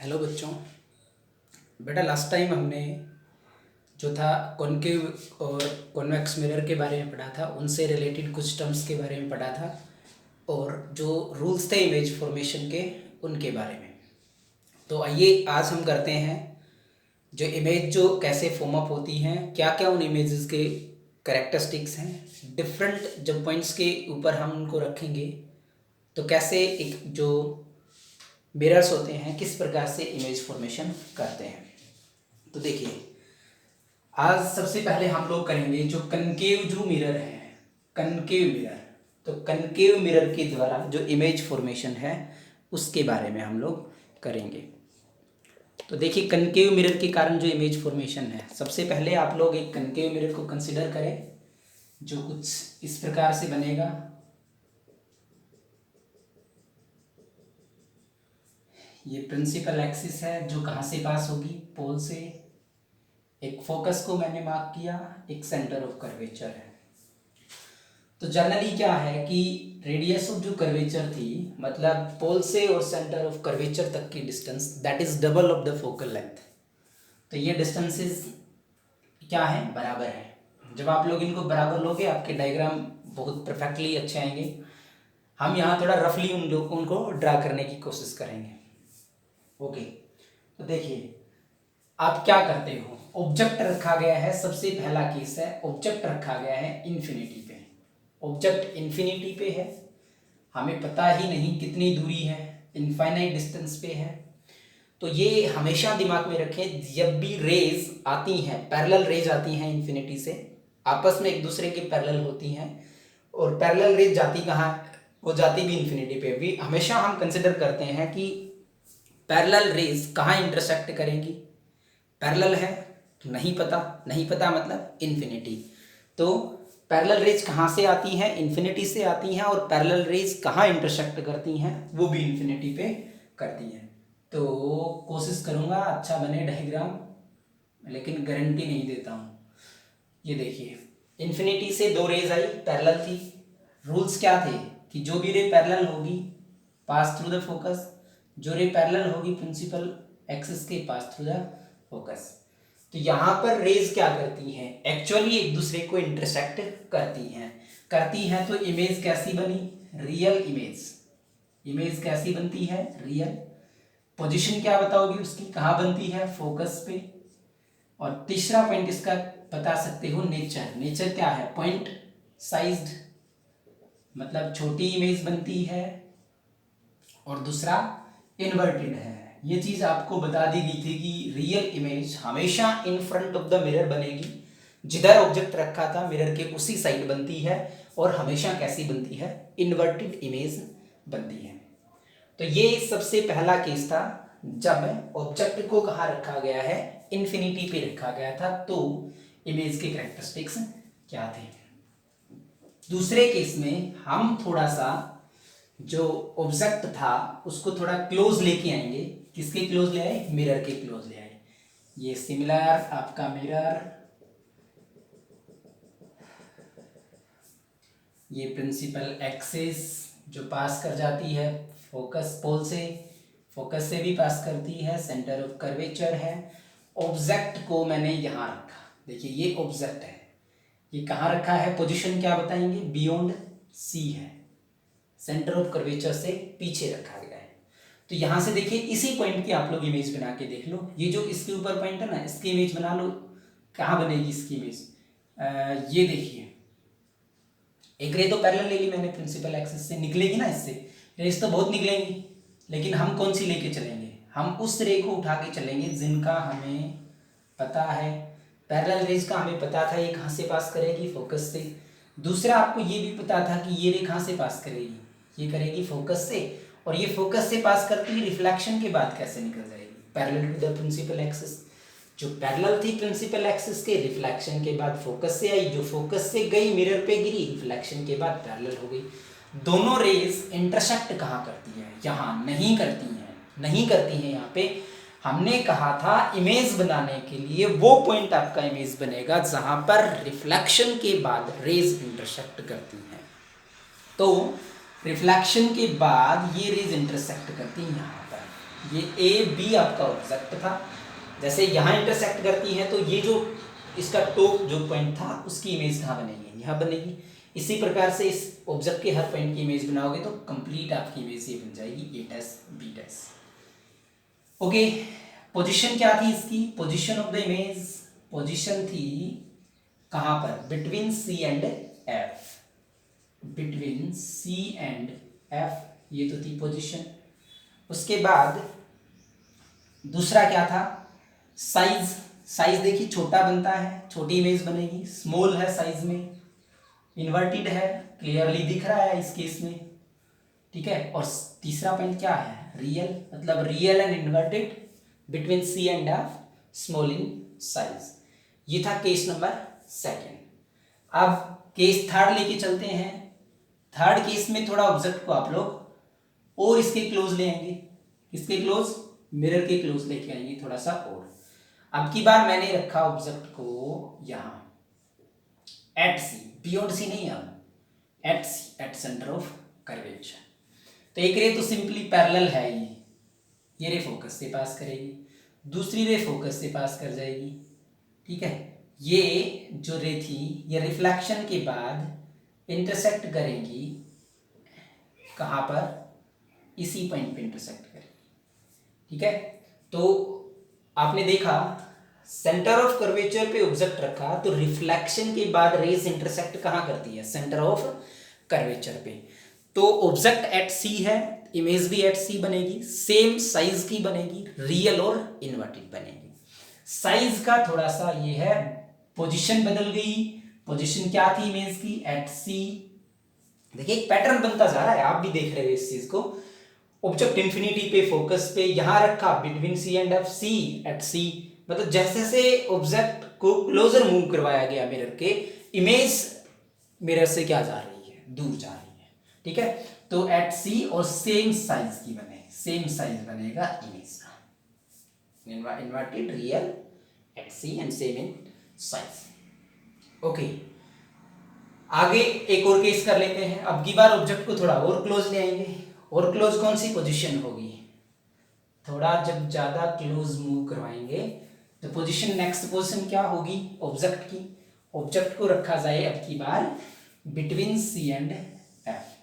Hello बच्चों। बेटा last time हमने जो था कॉनकेव और कॉन्वेक्स मिरर के बारे में पढ़ा था, उनसे रिलेटेड कुछ टर्म्स के बारे में पढ़ा था और जो रूल्स थे इमेज फॉर्मेशन के उनके बारे में। तो आइए आज हम करते हैं जो इमेज जो कैसे फॉर्म अप होती हैं, क्या क्या उन इमेजेस के कैरेक्टरिस्टिक्स हैं, डिफरेंट जब पॉइंट्स के ऊपर हम उनको रखेंगे तो कैसे एक जो मिरर्स होते हैं किस प्रकार से इमेज फॉर्मेशन करते हैं। तो देखिए आज सबसे पहले हम लोग करेंगे जो कनकेव जो मिरर है, कनकेव मिरर। तो कनकेव मिरर के द्वारा जो इमेज फॉर्मेशन है उसके बारे में हम लोग करेंगे। तो देखिए कनकेव मिरर के कारण जो इमेज फॉर्मेशन है, सबसे पहले आप लोग एक कनकेव मिरर को कंसिडर करें जो कुछ इस प्रकार से बनेगा। ये प्रिंसिपल एक्सिस है जो कहाँ से पास होगी, पोल से। एक फोकस को मैंने मार्क किया, एक सेंटर ऑफ कर्वेचर है। तो जनरली क्या है कि रेडियस ऑफ जो कर्वेचर थी, मतलब पोल से और सेंटर ऑफ कर्वेचर तक की distance that is double of the focal length. तो ये डिस्टेंसेस क्या है, बराबर है। जब आप लोग इनको बराबर लोगे आपके डायग्राम बहुत परफेक्टली अच्छे आएंगे। हम यहाँ थोड़ा रफली उनको ड्रा करने की कोशिश करेंगे। ओके, तो देखिए आप क्या करते हो, ऑब्जेक्ट रखा गया है, सबसे पहला केस है ऑब्जेक्ट रखा गया है इन्फिनिटी पे। ऑब्जेक्ट इन्फिनिटी पे है, हमें पता ही नहीं कितनी दूरी है, इनफाइनाइट डिस्टेंस पे है। तो ये हमेशा दिमाग में रखें, जब भी रेज आती हैं, पैरेलल रेज आती हैं इन्फिनिटी से, आपस में एक दूसरे के पैरेलल होती हैं और पैरेलल रेज जाती कहाँ, वो जाती भी इन्फिनिटी पे। भी हमेशा हम कंसिडर करते हैं कि पैरेलल रेज कहाँ इंटरसेक्ट करेंगी। पैरेलल है तो नहीं पता, नहीं पता मतलब इन्फिनिटी। तो पैरेलल रेज कहाँ से आती हैं, इन्फिनिटी से आती हैं, और पैरेलल रेज कहाँ इंटरसेक्ट करती हैं, वो भी इन्फिनिटी पे करती हैं। तो कोशिश करूँगा अच्छा बने डायग्राम, लेकिन गारंटी नहीं देता हूँ। ये देखिए इन्फिनिटी से दो रेज आई, पैरेलल थी। रूल्स क्या थे कि जो भी रे पैरेलल होगी पास थ्रू द फोकस, जो रे पैरेलल होगी प्रिंसिपल एक्सिस के पास थ्रू द फोकस। तो यहाँ पर रेज क्या करती हैं, एक्चुअली एक दूसरे को इंटरसेक्ट करती हैं तो इमेज कैसी बनी, रियल इमेज। इमेज कैसी बनती है, रियल। पोजीशन क्या बताओगी उसकी, कहाँ बनती है, फोकस पे। और तीसरा पॉइंट इसका बता सकते हो नेचर। नेचर क्या है, पॉइंट साइज्ड, मतलब छोटी इमेज बनती है। और दूसरा इन्वर्टेड है। ये चीज आपको बता दी गई थी कि रियल इमेज हमेशा in front of the mirror बनेगी, जिधर ऑब्जेक्ट रखा था मिरर के उसी साइड बनती है, और हमेशा कैसी बनती है, इन्वर्टेड इमेज बनती है। तो ये सबसे पहला केस था जब ऑब्जेक्ट को कहाँ रखा गया है, इन्फिनिटी पे रखा गया था, तो इमेज के कैरेक्टरिस्टिक्स क्या थे। दूसरे केस में हम थोड़ा सा जो ऑब्जेक्ट था उसको थोड़ा क्लोज लेके आएंगे। किसके क्लोज ले आए, मिरर के क्लोज ले आए। ये सिमिलर आपका मिरर, ये प्रिंसिपल एक्सिस जो पास कर जाती है फोकस पोल से, फोकस से भी पास करती है, सेंटर ऑफ कर्वेचर है। ऑब्जेक्ट को मैंने यहाँ रखा, देखिए ये ऑब्जेक्ट है, ये कहाँ रखा है, पोजीशन क्या बताएंगे, बियॉन्ड सी है, सेंटर ऑफ कर्वेचर से पीछे रखा गया है। तो यहाँ से देखिए इसी पॉइंट की आप लोग इमेज बना के देख लो। ये जो इसके ऊपर पॉइंट है ना, इसकी इमेज बना लो। कहाँ बनेगी इसकी इमेज, ये देखिए एक रे तो पैरेलल ले ली मैंने प्रिंसिपल एक्सिस से, निकलेगी ना इससे, रेस तो बहुत निकलेंगी, लेकिन हम कौन सी लेके चलेंगे, हम उस रे को उठा के चलेंगे जिनका हमें पता है। पैरेलल रेज का हमें पता था ये कहाँ से पास करेगी, फोकस से। दूसरा आपको ये भी पता था कि ये रे कहाँ से पास करेगी, ये करेगी फोकस से, और ये फोकस से पास करती है रिफ्लेक्शन के बाद कैसे निकल जाएगी, parallel to the principal axis. जो पैरेलल थी प्रिंसिपल एक्सिस के, रिफ्लेक्शन के बाद फोकस से आई, जो फोकस से गई मिरर पे गिरी, रिफ्लेक्शन के बाद पैरेलल हो गई। दोनों रेज इंटरसेक्ट कहाँ करती है, यहाँ नहीं करती हैं, नहीं करती हैं यहाँ पे। हमने कहा था इमेज बनाने के लिए वो पॉइंट आपका इमेज बनेगा जहां पर रिफ्लेक्शन के बाद रेज इंटरसेक्ट करती हैं। तो रिफ्लेक्शन के बाद ये रेज इंटरसेक्ट करती हैं यहाँ पर, ये ए बी आपका ऑब्जेक्ट था, जैसे यहाँ इंटरसेक्ट करती है तो ये जो इसका टॉप जो पॉइंट था उसकी इमेज कहाँ बनेगी, यहाँ बनेगी। इसी प्रकार से इस ऑब्जेक्ट के हर पॉइंट की इमेज बनाओगे तो कंप्लीट आपकी इमेज ये बन जाएगी a dash b dash. Okay, position क्या थी इसकी, position of the image, position थी कहाँ पर, between C and f, between C and f, ये तो थी पोजीशन। उसके बाद दूसरा क्या था, साइज, साइज देखिए छोटा बनता है, छोटी इमेज बनेगी, स्मॉल है साइज में, इन्वर्टेड है, क्लियरली दिख रहा है इस केस में, ठीक है। और तीसरा पॉइंट क्या है, रियल, मतलब real and inverted between C and F, small in size. ये था केस नंबर सेकेंड। अब केस थर्ड लेके चलते हैं। थर्ड केस में थोड़ा ऑब्जेक्ट को आप लोग और इसके क्लोज ले आएंगे, किसके क्लोज, मिरर के क्लोज लेके आएंगे थोड़ा सा और। अब की बार मैंने रखा ऑब्जेक्ट को यहाँ एट सी, बियॉन्ड सी नहीं, अब at C, at centre of curvature. तो एक रे तो सिंपली पैरेलल है, ये रे फोकस से पास करेगी, दूसरी रे फोकस से पास कर जाएगी, ठीक है। ये जो रे थी ये रिफ्लेक्शन के बाद इंटरसेक्ट करेंगी कहाँ पर, इसी पॉइंट पे इंटरसेक्ट करेंगी, ठीक है। तो आपने देखा सेंटर ऑफ कर्वेचर पे ऑब्जेक्ट रखा तो रिफ्लेक्शन के बाद रेज इंटरसेक्ट कहाँ करती है, सेंटर ऑफ कर्वेचर पे। तो ऑब्जेक्ट एट सी है, इमेज भी एट सी बनेगी, सेम साइज की बनेगी, रियल और इन्वर्टेड बनेगी। साइज का थोड़ा सा ये है, पोजीशन बदल गई, पोजीशन क्या थी इमेज की, एट सी। देखिए एक पैटर्न बनता जा रहा है, आप भी देख रहे हो इस चीज को। ऑब्जेक्ट इंफिनिटी पे, फोकस पे, यहां रखा between C and f, c at c, मतलब जैसे जैसे ऑब्जेक्ट को क्लोजर मूव करवाया गया मिरर के, इमेज मिरर से क्या जा रही है, दूर जा रही है, ठीक है। तो एट सी और सेम साइज की बने, सेम साइज बनेगा इमेज का, inverted, real, at C and same in size. Okay, आगे एक और केस कर लेते हैं। अब की बार ऑब्जेक्ट को थोड़ा और क्लोज ले आएंगे, और क्लोज कौन सी पोजीशन होगी, थोड़ा जब ज्यादा क्लोज मूव करवाएंगे तो पोजीशन, नेक्स्ट पोजीशन क्या होगी ऑब्जेक्ट की, ऑब्जेक्ट को रखा जाए अब की बार बिटवीन सी एंड एफ।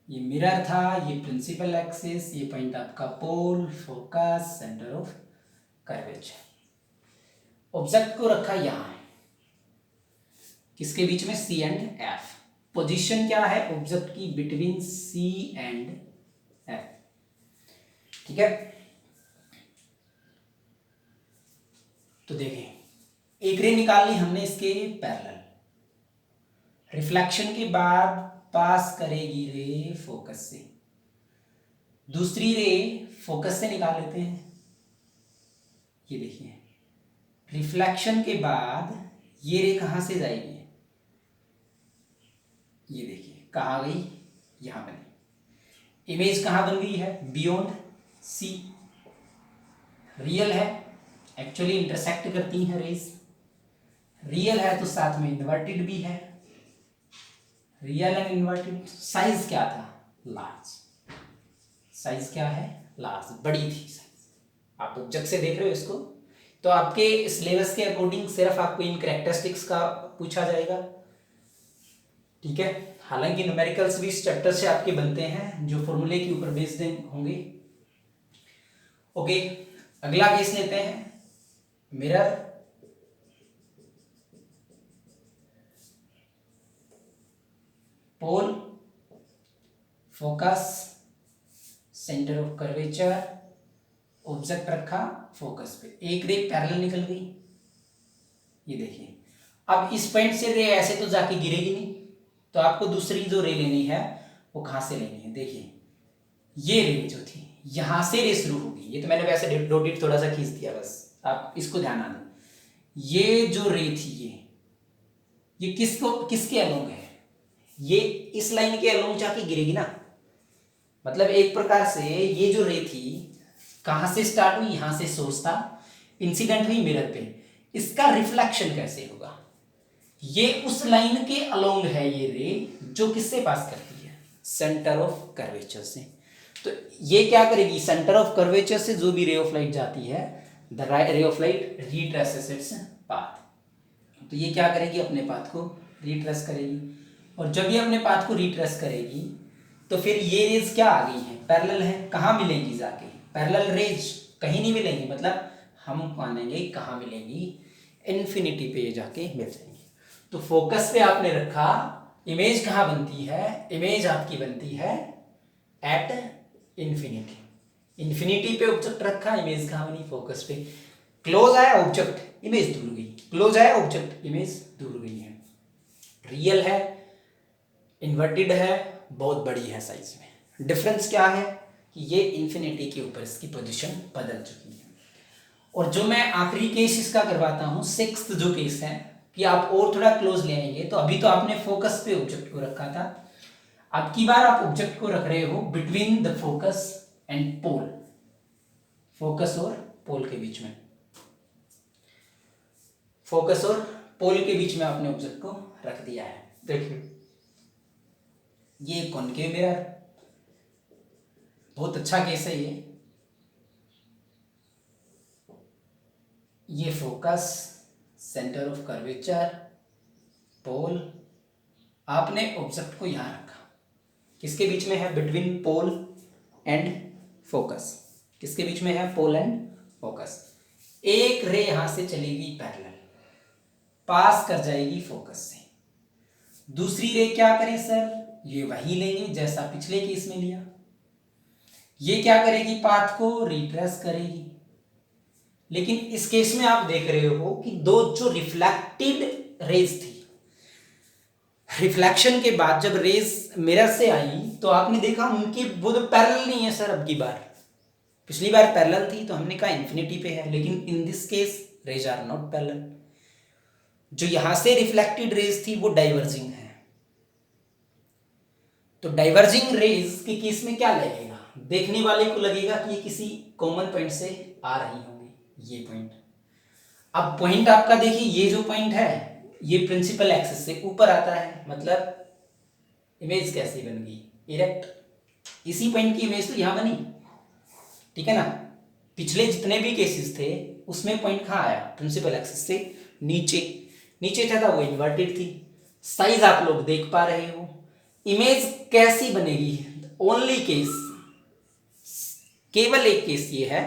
ये मिरर था, ये प्रिंसिपल एक्सिस, ये पॉइंट आपका pole, focus, centre of curvature. Object को रखा यहां, किसके बीच में, सी एंड एफ। पोजीशन क्या है ऑब्जेक्ट की, बिटवीन सी एंड एफ, ठीक है। तो देखें एक रे निकाल ली हमने इसके पैरेलल, रिफ्लेक्शन के बाद पास करेगी रे फोकस से, दूसरी रे फोकस से निकाल लेते हैं। ये देखिए रिफ्लेक्शन के बाद ये रे कहां से जाएगी, ये देखिए कहां गई, यहां बनी, इमेज कहां बन गई है, बियॉन्ड सी, रियल है, एक्चुअली इंटरसेक्ट करती हैं रेज, रियल है तो साथ में इन्वर्टेड भी है, रियल एंड इन्वर्टेड। साइज क्या था, लार्ज, साइज क्या है, लार्ज, बड़ी थी साइज। आप ऑब्जेक्ट से देख रहे हो इसको, तो आपके सिलेबस के अकॉर्डिंग सिर्फ आपको इन कैरेक्टरिस्टिक्स का पूछा जाएगा, ठीक है। हालांकि न्यूमेरिकल्स भी इस चैप्टर से आपके बनते हैं जो फॉर्मूले के ऊपर बेस्ड होंगे। ओके, अगला केस लेते हैं, mirror, pole, focus, centre of curvature, object रखा फोकस पे, एक रे पैरेलल निकल गई, ये देखिए। अब इस पॉइंट से रे ऐसे तो जाके गिरेगी नहीं, तो आपको दूसरी जो रे लेनी है वो कहां से लेनी है, देखिए ये रे जो थी यहां से रे शुरू होगी, ये तो मैंने वैसे डॉटेड थोड़ा सा खींच दिया, बस आप इसको ध्यान ना दें। ये जो रे थी ये किसको, किसके अलोंग है, ये इस लाइन के अलोंग जाके गिरेगी ना, मतलब एक प्रकार से ये जो रे थी कहां से स्टार्ट हुई, यहां से सोर्स था, इंसिडेंट हुई मिरर पे, इसका रिफ्लेक्शन कैसे होगा, ये उस लाइन के अलोंग है ये रे जो किससे पास करती है, सेंटर ऑफ कर्वेचर से। तो ये क्या करेगी, सेंटर ऑफ कर्वेचर से जो भी रे ऑफ लाइट जाती है, the ray of light retraces its path. तो ये क्या करेगी, अपने पाथ को रिट्रेस करेगी, और जब ये अपने पाथ को रिट्रेस करेगी तो फिर ये रेज क्या आ गई है, पैरेलल है। कहाँ मिलेंगी जाके, पैरेलल रेज कहीं नहीं मिलेंगी, मतलब हम मानेंगे कहाँ मिलेंगी, इन्फिनिटी पे जाके मिल जाएंगी। तो फोकस पे आपने रखा, इमेज कहाँ बनती है, इमेज आपकी बनती है एट इन्फिनिटी। इन्फिनिटी पे ऑब्जेक्ट रखा, इमेज कहाँ बनी, फोकस पे। क्लोज आया ऑब्जेक्ट, इमेज दूर गई, क्लोज आया ऑब्जेक्ट, इमेज दूर गई है। रियल है, इन्वर्टेड है, बहुत बड़ी है साइज में। डिफरेंस क्या है कि ये इन्फिनिटी के ऊपर इसकी पोजीशन बदल चुकी है। और जो मैं आखिरी केस इसका करवाता हूँ, सिक्स्थ जो केस है, कि आप और थोड़ा क्लोज ले आएंगे। तो अभी तो आपने फोकस पे ऑब्जेक्ट को रखा था, अब की बार आप ऑब्जेक्ट को रख रहे हो between the focus and pole, focus और पोल के बीच में, फोकस और पोल के बीच में आपने ऑब्जेक्ट को रख दिया है। देखिए ये कॉनकेव मिरर, बहुत अच्छा केस है ये फोकस, सेंटर ऑफ कर्वेचर, पोल, आपने ऑब्जेक्ट को यहां रखा, किसके बीच में है, बिटवीन पोल एंड फोकस, किसके बीच में है, पोल एंड फोकस। एक रे यहां से चलेगी पैरेलल, पास कर जाएगी फोकस से, दूसरी रे क्या करे सर, ये वही लेंगे जैसा पिछले केस में लिया। ये क्या करेगी, पाथ को रिट्रेस करेगी। लेकिन इस केस में आप देख रहे हो कि दो जो रिफ्लेक्टेड रेज थी, रिफ्लेक्शन के बाद जब रेज मिरर से आई तो आपने देखा उनकी वो तो पैरेलल नहीं है सर। अब की बार, पिछली बार पैरेलल थी तो हमने कहा इन्फिनिटी पे है, लेकिन in this case rays are not parallel. जो यहां से रिफ्लेक्टेड रेज थी वो डाइवर्जिंग है। तो डाइवर्जिंग रेज के केस में क्या लगेगा, देखने वाले को लगेगा कि ये किसी कॉमन पॉइंट से आ रही होंगी, ये पॉइंट। अब पॉइंट आपका देखिए, ये जो पॉइंट है ये प्रिंसिपल एक्सिस से ऊपर आता है, मतलब इमेज कैसी बन गई, इरेक्ट। इसी पॉइंट की इमेज तो यहां बनी, ठीक है ना। पिछले जितने भी केसेस थे उसमें पॉइंट कहाँ आया, प्रिंसिपल एक्सिस से नीचे, नीचे था वो इन्वर्टेड थी। साइज आप लोग देख पा रहे हो। इमेज कैसी बनेगी, ओनली केस, केवल एक केस ये है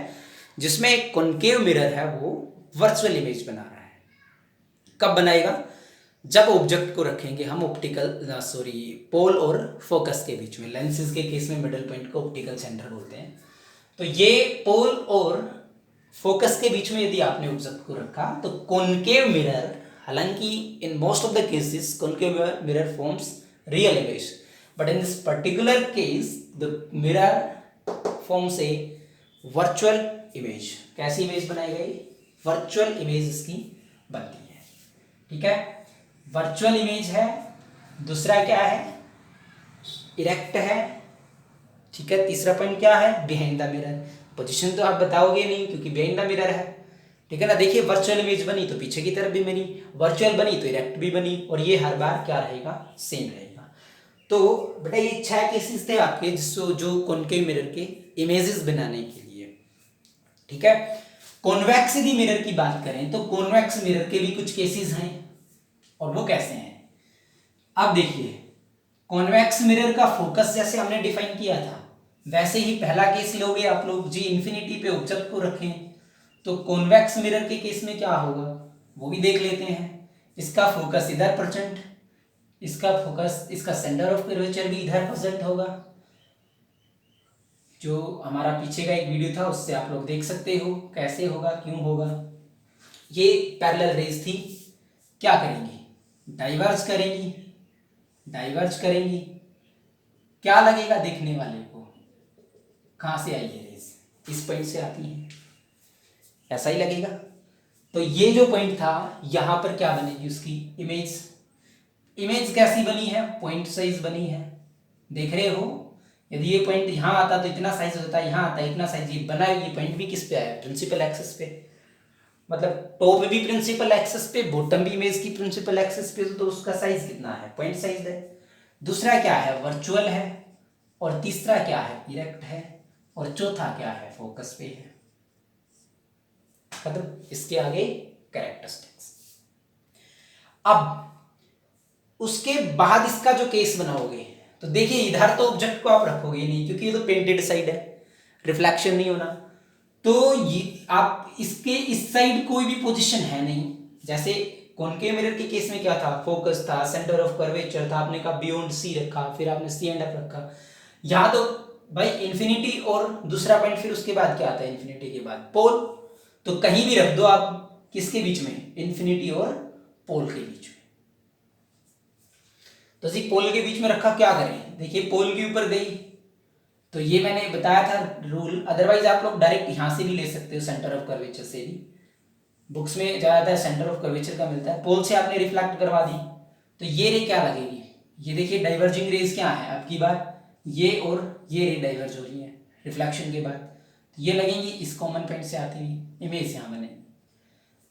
जिसमें एक कॉनकेव मिरर है वो वर्चुअल इमेज बना रहा है। कब बनाएगा, जब ऑब्जेक्ट को रखेंगे हम ऑप्टिकल पोल और फोकस के बीच में। लेंसेज के केस में मिडल पॉइंट को ऑप्टिकल सेंटर बोलते हैं। तो ये पोल और फोकस के बीच में यदि आपने ऑब्जेक्ट को रखा तो कॉनकेव मिरर, हालांकि in most of the cases concave mirror forms real image, but in this particular case the mirror forms a virtual image. कैसी इमेज बनाई गई, वर्चुअल इमेज इसकी बनती है, ठीक है। वर्चुअल इमेज है। दूसरा क्या है, इरेक्ट है, ठीक है। तीसरा पॉइंट क्या है, बिहाइंड द मिरर। पोजीशन तो आप बताओगे नहीं क्योंकि बिहाइंड द मिरर है, ठीक है ना। देखिए वर्चुअल इमेज बनी तो पीछे की तरफ भी बनी, वर्चुअल बनी तो इरेक्ट भी बनी, और ये हर बार क्या रहेगा, सेम रहेगा। तो बेटा ये 6 केसेस थे आपके जिसको जो कॉनकेव मिरर के इमेजेस बनाने के लिए, ठीक है। कॉन्वेक्स यदि मिरर की बात करें तो कॉन्वेक्स मिरर के भी कुछ केसेस हैं, और वो कैसे हैं। अब देखिए कॉन्वेक्स मिरर का फोकस जैसे हमने डिफाइन किया था वैसे ही पहला केस लोगे आप लोग जी, इन्फिनिटी पे ऑब्जेक्ट को रखें तो कॉन्वेक्स मिरर के केस में क्या होगा वो भी देख लेते हैं। इसका फोकस इधर प्रेजेंट, इसका फोकस, इसका सेंटर ऑफ कर्वेचर भी इधर प्रेजेंट होगा। जो हमारा पीछे का एक वीडियो था उससे आप लोग देख सकते हो कैसे होगा, क्यों होगा। ये पैरेलल रेज थी, क्या करेंगी, डाइवर्ज करेंगी, डाइवर्ज करेंगी। क्या लगेगा देखने वाले को, कहाँ से आई है रेज, इस पॉइंट से आती है, ऐसा ही लगेगा। तो ये जो पॉइंट था यहां पर क्या बनेगी उसकी इमेज। इमेज कैसी बनी है, पॉइंट साइज बनी है, देख रहे हो। यदि ये पॉइंट यहां आता तो इतना साइज होता, यहां आता इतना साइज। ये बना, ये पॉइंट भी किस पे आया, प्रिंसिपल एक्सिस पे, मतलब टॉप भी प्रिंसिपल एक्सिस पे, बॉटम भी इमेज की प्रिंसिपल एक्सिस पे, तो उसका साइज कितना है, पॉइंट साइज है। दूसरा क्या है, वर्चुअल है, और तीसरा क्या है, इरेक्ट है, और चौथा क्या है, फोकस पे है। खत्म। इसके आगे कैरेक्टरिस्टिक्स। अब उसके बाद इसका जो केस बनाओगे, तो देखिए इधर तो ऑब्जेक्ट को आप रखोगे नहीं क्योंकि ये तो पेंटेड साइड है, रिफ्लेक्शन नहीं होना। तो ये आप इसके इस साइड कोई भी पोजीशन है नहीं। जैसे कॉनकेव मिरर के केस में क्या था, फोकस था, सेंटर ऑफ कर्वेचर था, आपने कहा बियॉन्ड सी रखा, फिर आपने सी एंड एफ रखा। यहां तो भाई इंफिनिटी और दूसरा पॉइंट, फिर उसके बाद क्या आता है, इंफिनिटी के बाद पोल। तो कहीं भी रख दो आप, किसके बीच में, इंफिनिटी और पोल के बीच में। तो जी पोल के बीच में रखा, क्या करें, देखिए पोल के ऊपर गई, तो ये मैंने बताया था रूल। अदरवाइज आप लोग डायरेक्ट यहां से भी ले सकते हो, सेंटर ऑफ कर्वेचर से भी, बुक्स में ज्यादातर सेंटर ऑफ कर्वेचर का मिलता है। पोल से आपने रिफ्लेक्ट करवा दी, तो ये रे क्या लगेगी, ये देखिए डाइवर्जिंग रेज क्या है आपकी बार, ये और ये रे डाइवर्ज हो रही है रिफ्लेक्शन के बाद, तो ये लगेंगी इस कॉमन पॉइंट से आती हुई, इमेज यहाँ बनेगी।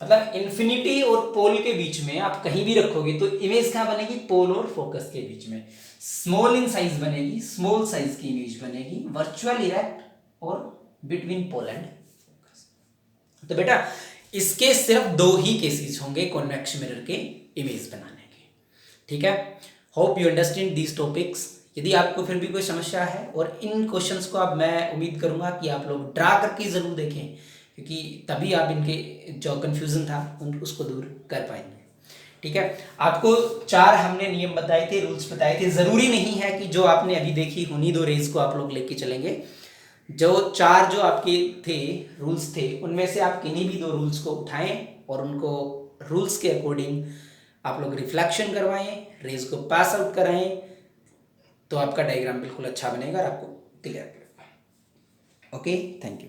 मतलब इन्फिनिटी और पोल के बीच में आप कहीं भी रखोगे तो इमेज कहाँ बनेगी, पोल और फोकस के बीच में। स्मॉल इन साइज बनेगी, स्मॉल साइज की इमेज बनेगी, वर्चुअल इरेक्ट और बिटवीन पोल एंड फोकस। तो बेटा इसके सिर्फ दो ही केसेस होंगे कॉन्वेक्स मिरर के इमेज बनाने के। ठीक है, hope you understand these topics. यदि आपको फिर भी कोई समस्या है, और इन क्वेश्चंस को अब मैं उम्मीद करूंगा कि आप लोग ड्रा करके जरूर देखें, क्योंकि तभी आप इनके जो कंफ्यूजन था उसको दूर कर पाएंगे। ठीक है, आपको 4 हमने नियम बताए थे, रूल्स बताए थे। जरूरी नहीं है कि जो आपने अभी देखी उन्हीं 2 रेज को आप लोग लेके चलेंगे। जो 4 जो आपके थे रूल्स थे, उनमें से आप किन्हीं भी 2 रूल्स को उठाएं और उनको रूल्स के अकॉर्डिंग आप लोग रिफ्लेक्शन करवाएं, रेज को पास आउट कराएं, तो आपका डायग्राम बिल्कुल अच्छा बनेगा और आपको क्लियर करेगा। Okay, thank you.